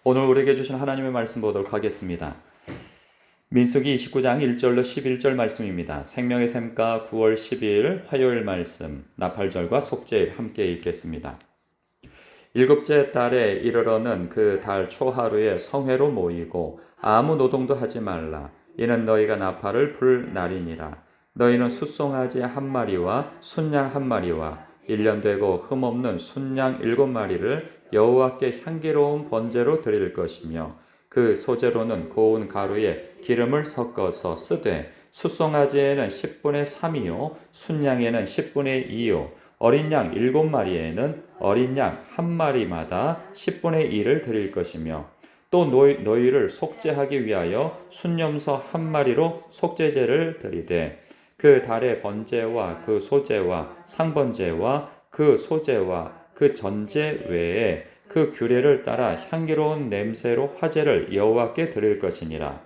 오늘 우리에게 주신 하나님의 말씀 보도록 하겠습니다. 민수기 29장 1절로 11절 말씀입니다. 생명의 샘가 9월 12일 화요일 말씀, 나팔절과 속죄일 함께 읽겠습니다. 일곱째 달에 이르러는 그 달 초하루에 성회로 모이고 아무 노동도 하지 말라. 이는 너희가 나팔을 불 날이니라. 너희는 숫송아지 한 마리와 순양 한 마리와 1년 되고 흠없는 순양 7마리를 여호와께 향기로운 번제로 드릴 것이며 그 소제로는 고운 가루에 기름을 섞어서 쓰되 숫송아지에는 10분의 3이요 순양에는 10분의 2요 어린 양 7마리에는 어린 양 한 마리마다 10분의 1을 드릴 것이며 또 너희를 속죄하기 위하여 순염소 한 마리로 속죄제를 드리되 그 달의 번제와 그 소제와 상번제와 그 소제와 그 전제 외에 그 규례를 따라 향기로운 냄새로 화제를 여호와께 드릴 것이니라.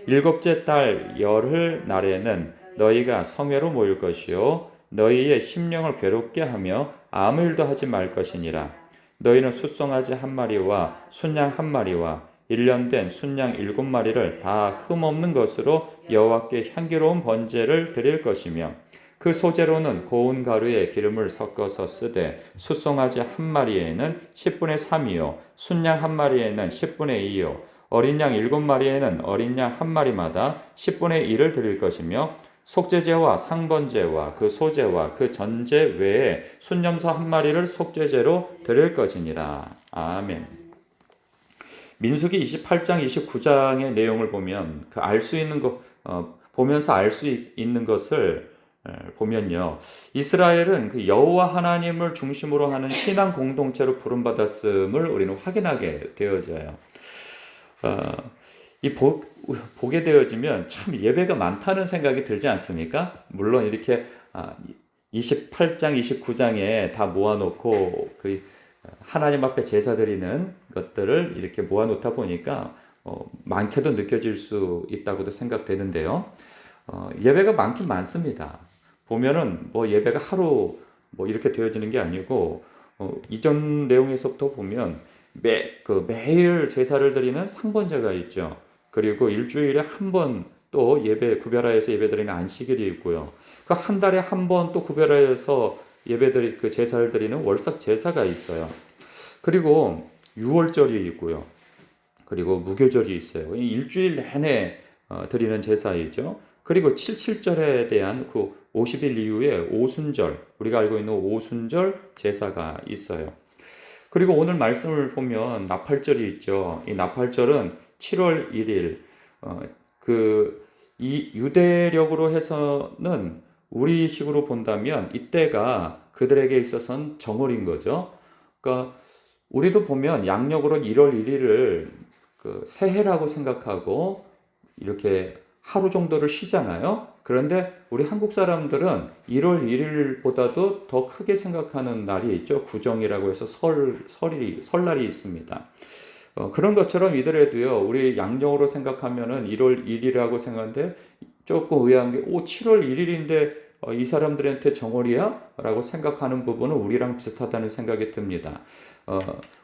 일곱째 달 열흘 날에는 너희가 성회로 모일 것이요 너희의 심령을 괴롭게 하며 아무 일도 하지 말 것이니라. 너희는 숫송아지 한 마리와 순양 한 마리와 1년 된 순양 7마리를 다 흠없는 것으로 여호와께 향기로운 번제를 드릴 것이며 그 소제로는 고운 가루에 기름을 섞어서 쓰되 숫송아지 한 마리에는 10분의 3이요 순양 한 마리에는 10분의 2요 어린 양 7마리에는 어린 양 한 마리마다 10분의 1을 드릴 것이며 속죄제와 상번제와 그 소제와 그 전제 외에 순염소 한 마리를 속죄제로 드릴 것이니라. 아멘. 민수기 28장 29장의 내용을 보면 알 수 있는 것 보면서 알 수 있는 것을 보면요. 이스라엘은 그 여호와 하나님을 중심으로 하는 신앙 공동체로 부름받았음을 우리는 확인하게 되어져요. 보게 되어지면 참 예배가 많다는 생각이 들지 않습니까? 물론 이렇게 28장, 29장에 다 모아놓고 그 하나님 앞에 제사 드리는 것들을 이렇게 모아놓다 보니까 많게도 느껴질 수 있다고도 생각되는데요. 예배가 많긴 많습니다. 보면은 뭐 예배가 하루 뭐 이렇게 되어지는 게 아니고 이전 내용에서부터 보면 매일 제사를 드리는 상번제가 있죠. 그리고 일주일에 한 번 또 예배 구별하여서 예배드리는 안식일이 있고요. 그 한 달에 한 번 또 구별하여서 예배드리 그 제사를 드리는 월삭 제사가 있어요. 그리고 유월절이 있고요. 그리고 무교절이 있어요. 일주일 내내 드리는 제사이죠. 그리고 77절에 대한 그 50일 이후에 오순절, 우리가 알고 있는 오순절 제사가 있어요. 그리고 오늘 말씀을 보면 나팔절이 있죠. 이 나팔절은 7월 1일, 이 유대력으로 해서는 우리식으로 본다면 이때가 그들에게 있어서는 정월인 거죠. 그러니까 우리도 보면 양력으로 1월 1일을 그 새해라고 생각하고 이렇게 하루 정도를 쉬잖아요. 그런데 우리 한국 사람들은 1월 1일보다도 더 크게 생각하는 날이 있죠. 구정이라고 해서 설날이 있습니다. 그런 것처럼 이들에도요, 우리 양력으로 생각하면은 1월 1일이라고 생각하는데 조금 의아한 게, 7월 1일인데 이 사람들한테 정월이야? 라고 생각하는 부분은 우리랑 비슷하다는 생각이 듭니다.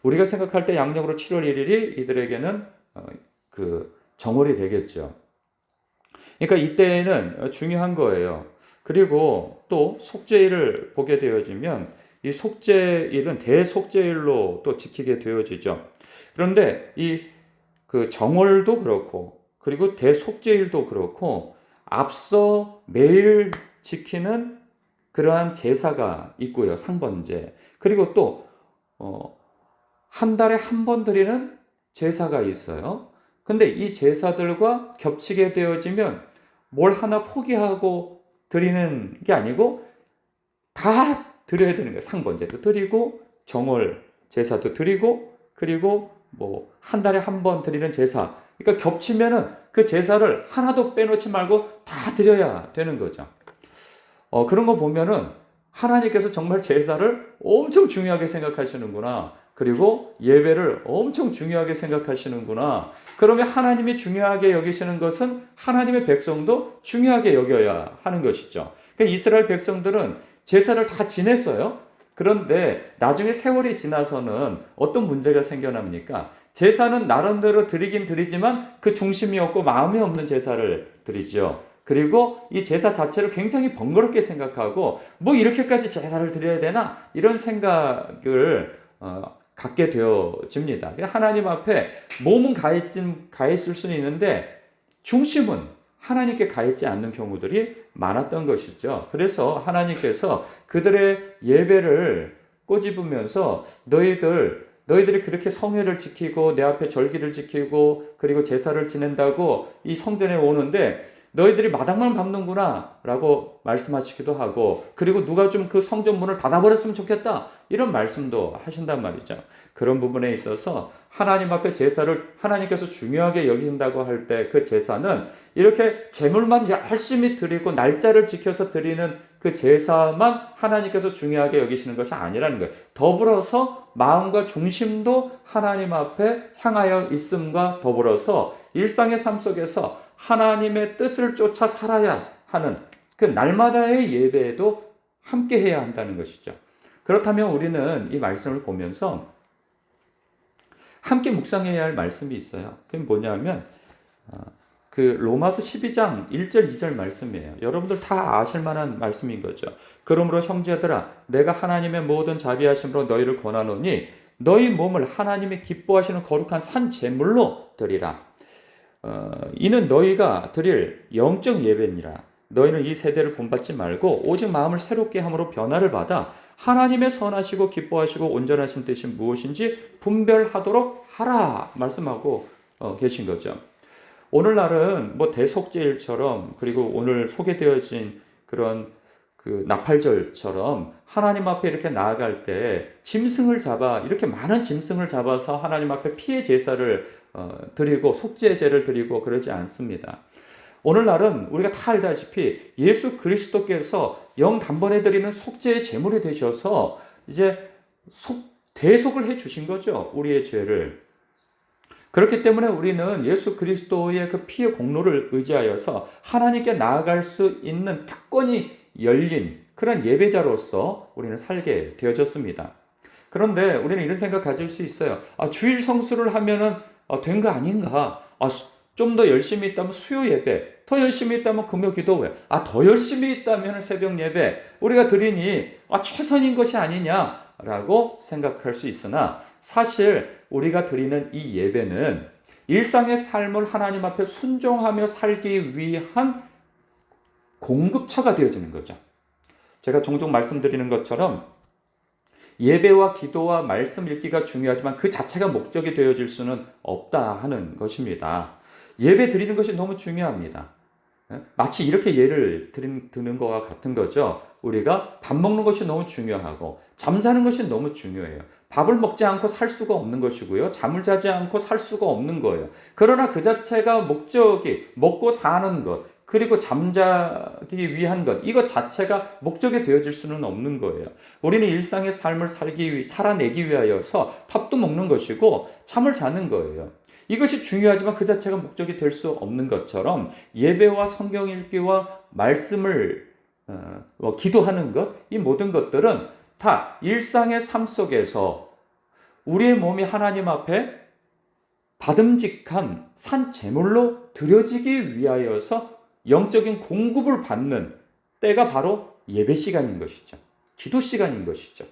우리가 생각할 때 양력으로 7월 1일이 이들에게는 그 정월이 되겠죠. 그러니까 이때는 중요한 거예요. 그리고 또 속죄일을 보게 되어지면 이 속죄일은 대속죄일로 또 지키게 되어지죠. 그런데 이 그 정월도 그렇고 그리고 대속죄일도 그렇고 앞서 매일 지키는 그러한 제사가 있고요. 상번제. 그리고 또 한 달에 한 번 드리는 제사가 있어요. 근데 이 제사들과 겹치게 되어지면 뭘 하나 포기하고 드리는 게 아니고 다 드려야 되는 거예요. 상번제도 드리고 정월 제사도 드리고 그리고 뭐 한 달에 한 번 드리는 제사. 그러니까 겹치면은 그 제사를 하나도 빼놓지 말고 다 드려야 되는 거죠. 그런 거 보면은 하나님께서 정말 제사를 엄청 중요하게 생각하시는구나. 그리고 예배를 엄청 중요하게 생각하시는구나. 그러면 하나님이 중요하게 여기시는 것은 하나님의 백성도 중요하게 여겨야 하는 것이죠. 그러니까 이스라엘 백성들은 제사를 다 지냈어요. 그런데 나중에 세월이 지나서는 어떤 문제가 생겨납니까? 제사는 나름대로 드리긴 드리지만 그 중심이 없고 마음이 없는 제사를 드리죠. 그리고 이 제사 자체를 굉장히 번거롭게 생각하고 뭐 이렇게까지 제사를 드려야 되나? 이런 생각을 갖게 되어집니다. 하나님 앞에 몸은 가 있을 수는 있는데 중심은 하나님께 가 있지 않는 경우들이 많았던 것이죠. 그래서 하나님께서 그들의 예배를 꼬집으면서 너희들이 그렇게 성회를 지키고 내 앞에 절기를 지키고 그리고 제사를 지낸다고 이 성전에 오는데 너희들이 마당만 밟는구나 라고 말씀하시기도 하고, 그리고 누가 좀 그 성전 문을 닫아버렸으면 좋겠다 이런 말씀도 하신단 말이죠. 그런 부분에 있어서 하나님 앞에 제사를 하나님께서 중요하게 여긴다고 할 때 그 제사는 이렇게 제물만 열심히 드리고 날짜를 지켜서 드리는 그 제사만 하나님께서 중요하게 여기시는 것이 아니라는 거예요. 더불어서 마음과 중심도 하나님 앞에 향하여 있음과 더불어서 일상의 삶 속에서 하나님의 뜻을 쫓아 살아야 하는 그 날마다의 예배에도 함께 해야 한다는 것이죠. 그렇다면 우리는 이 말씀을 보면서 함께 묵상해야 할 말씀이 있어요. 그게 뭐냐면 그 로마서 12장 1절 2절 말씀이에요. 여러분들 다 아실 만한 말씀인 거죠. 그러므로 형제들아 내가 하나님의 모든 자비하심으로 너희를 권하노니 너희 몸을 하나님이 기뻐하시는 거룩한 산 제물로 드리라. 이는 너희가 드릴 영적 예배니라. 너희는 이 세대를 본받지 말고 오직 마음을 새롭게 함으로 변화를 받아 하나님의 선하시고 기뻐하시고 온전하신 뜻이 무엇인지 분별하도록 하라 말씀하고 계신 거죠. 오늘날은 뭐 대속죄일처럼 그리고 오늘 소개되어진 그런 그 나팔절처럼 하나님 앞에 이렇게 나아갈 때 짐승을 잡아 이렇게 많은 짐승을 잡아서 하나님 앞에 피해 제사를 드리고 속죄제를 드리고 그러지 않습니다. 오늘날은 우리가 다 알다시피 예수 그리스도께서 영단번에 드리는 속죄의 제물이 되셔서 이제 대속을 해 주신 거죠. 우리의 죄를. 그렇기 때문에 우리는 예수 그리스도의 그 피의 공로를 의지하여서 하나님께 나아갈 수 있는 특권이 열린 그런 예배자로서 우리는 살게 되어졌습니다. 그런데 우리는 이런 생각 가질 수 있어요. 주일 성수를 하면은 된 거 아닌가? 좀 더 열심히 있다면 수요 예배, 더 열심히 있다면 금요 기도회, 더 열심히 있다면 새벽 예배 우리가 드리니 최선인 것이 아니냐라고 생각할 수 있으나 사실 우리가 드리는 이 예배는 일상의 삶을 하나님 앞에 순종하며 살기 위한 공급처가 되어지는 거죠. 제가 종종 말씀드리는 것처럼 예배와 기도와 말씀 읽기가 중요하지만 그 자체가 목적이 되어질 수는 없다 하는 것입니다. 예배 드리는 것이 너무 중요합니다. 마치 이렇게 예를 드는 것과 같은 거죠. 우리가 밥 먹는 것이 너무 중요하고 잠자는 것이 너무 중요해요. 밥을 먹지 않고 살 수가 없는 것이고요. 잠을 자지 않고 살 수가 없는 거예요. 그러나 그 자체가 목적이 먹고 사는 것 그리고 잠자기 위한 것 이것 자체가 목적이 되어질 수는 없는 거예요. 우리는 일상의 삶을 살아내기 위하여서 밥도 먹는 것이고 잠을 자는 거예요. 이것이 중요하지만 그 자체가 목적이 될 수 없는 것처럼 예배와 성경 읽기와 말씀을 기도하는 것, 이 모든 것들은 다 일상의 삶 속에서 우리의 몸이 하나님 앞에 받음직한 산 제물로 드려지기 위하여서 영적인 공급을 받는 때가 바로 예배 시간인 것이죠. 기도 시간인 것이죠.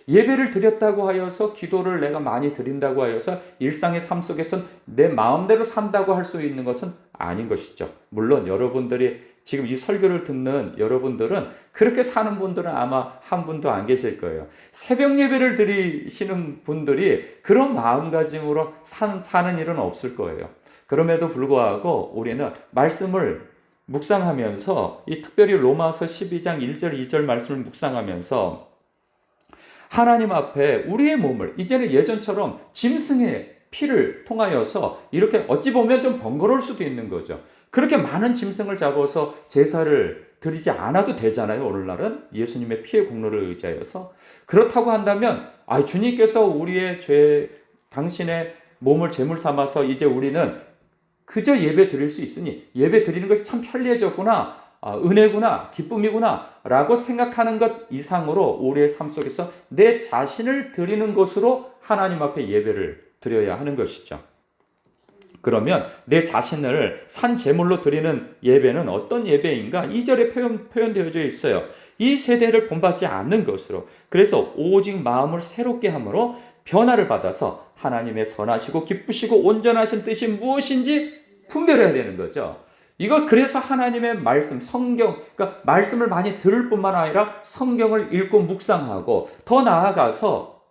예배를 드렸다고 하여서 기도를 내가 많이 드린다고 하여서 일상의 삶 속에서 내 마음대로 산다고 할 수 있는 것은 아닌 것이죠. 물론 여러분들이 지금 이 설교를 듣는 여러분들은 그렇게 사는 분들은 아마 한 분도 안 계실 거예요. 새벽 예배를 드리시는 분들이 그런 마음가짐으로 사는 일은 없을 거예요. 그럼에도 불구하고 우리는 말씀을 묵상하면서 이 특별히 로마서 12장 1절 2절 말씀을 묵상하면서 하나님 앞에 우리의 몸을 이제는 예전처럼 짐승의 피를 통하여서 이렇게 어찌 보면 좀 번거로울 수도 있는 거죠. 그렇게 많은 짐승을 잡아서 제사를 드리지 않아도 되잖아요. 오늘날은 예수님의 피의 공로를 의지하여서. 그렇다고 한다면 주님께서 우리의 당신의 몸을 제물 삼아서 이제 우리는 그저 예배 드릴 수 있으니 예배 드리는 것이 참 편리해졌구나 은혜구나, 기쁨이구나 라고 생각하는 것 이상으로 우리의 삶 속에서 내 자신을 드리는 것으로 하나님 앞에 예배를 드려야 하는 것이죠. 그러면 내 자신을 산 제물로 드리는 예배는 어떤 예배인가? 2절에 표현되어져 있어요. 이 세대를 본받지 않는 것으로, 그래서 오직 마음을 새롭게 함으로 변화를 받아서 하나님의 선하시고 기쁘시고 온전하신 뜻이 무엇인지 분별해야 되는 거죠. 이거 그래서 하나님의 말씀, 성경, 그러니까 말씀을 많이 들을 뿐만 아니라 성경을 읽고 묵상하고 더 나아가서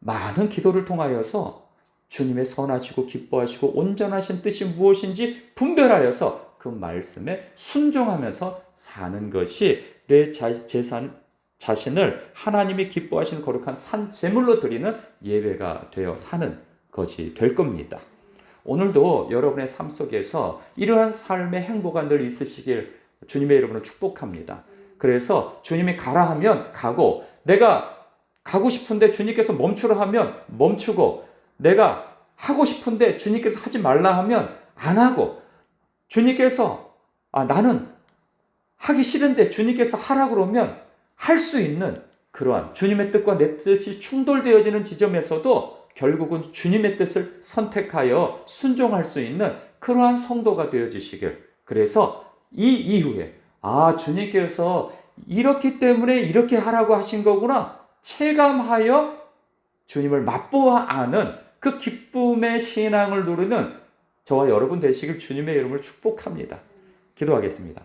많은 기도를 통하여서 주님의 선하시고 기뻐하시고 온전하신 뜻이 무엇인지 분별하여서 그 말씀에 순종하면서 사는 것이 내 자신을 하나님이 기뻐하시는 거룩한 산 제물로 드리는 예배가 되어 사는 것이 될 겁니다. 오늘도 여러분의 삶 속에서 이러한 삶의 행보가 늘 있으시길 주님의 이름으로 축복합니다. 그래서 주님이 가라 하면 가고, 내가 가고 싶은데 주님께서 멈추라 하면 멈추고, 내가 하고 싶은데 주님께서 하지 말라 하면 안 하고, 주님께서 나는 하기 싫은데 주님께서 하라 그러면 할 수 있는 그러한 주님의 뜻과 내 뜻이 충돌되어지는 지점에서도 결국은 주님의 뜻을 선택하여 순종할 수 있는 그러한 성도가 되어지시길. 그래서 이 이후에 주님께서 이렇기 때문에 이렇게 하라고 하신 거구나 체감하여 주님을 맛보아 아는 그 기쁨의 신앙을 누리는 저와 여러분 되시길 주님의 이름을 축복합니다. 기도하겠습니다.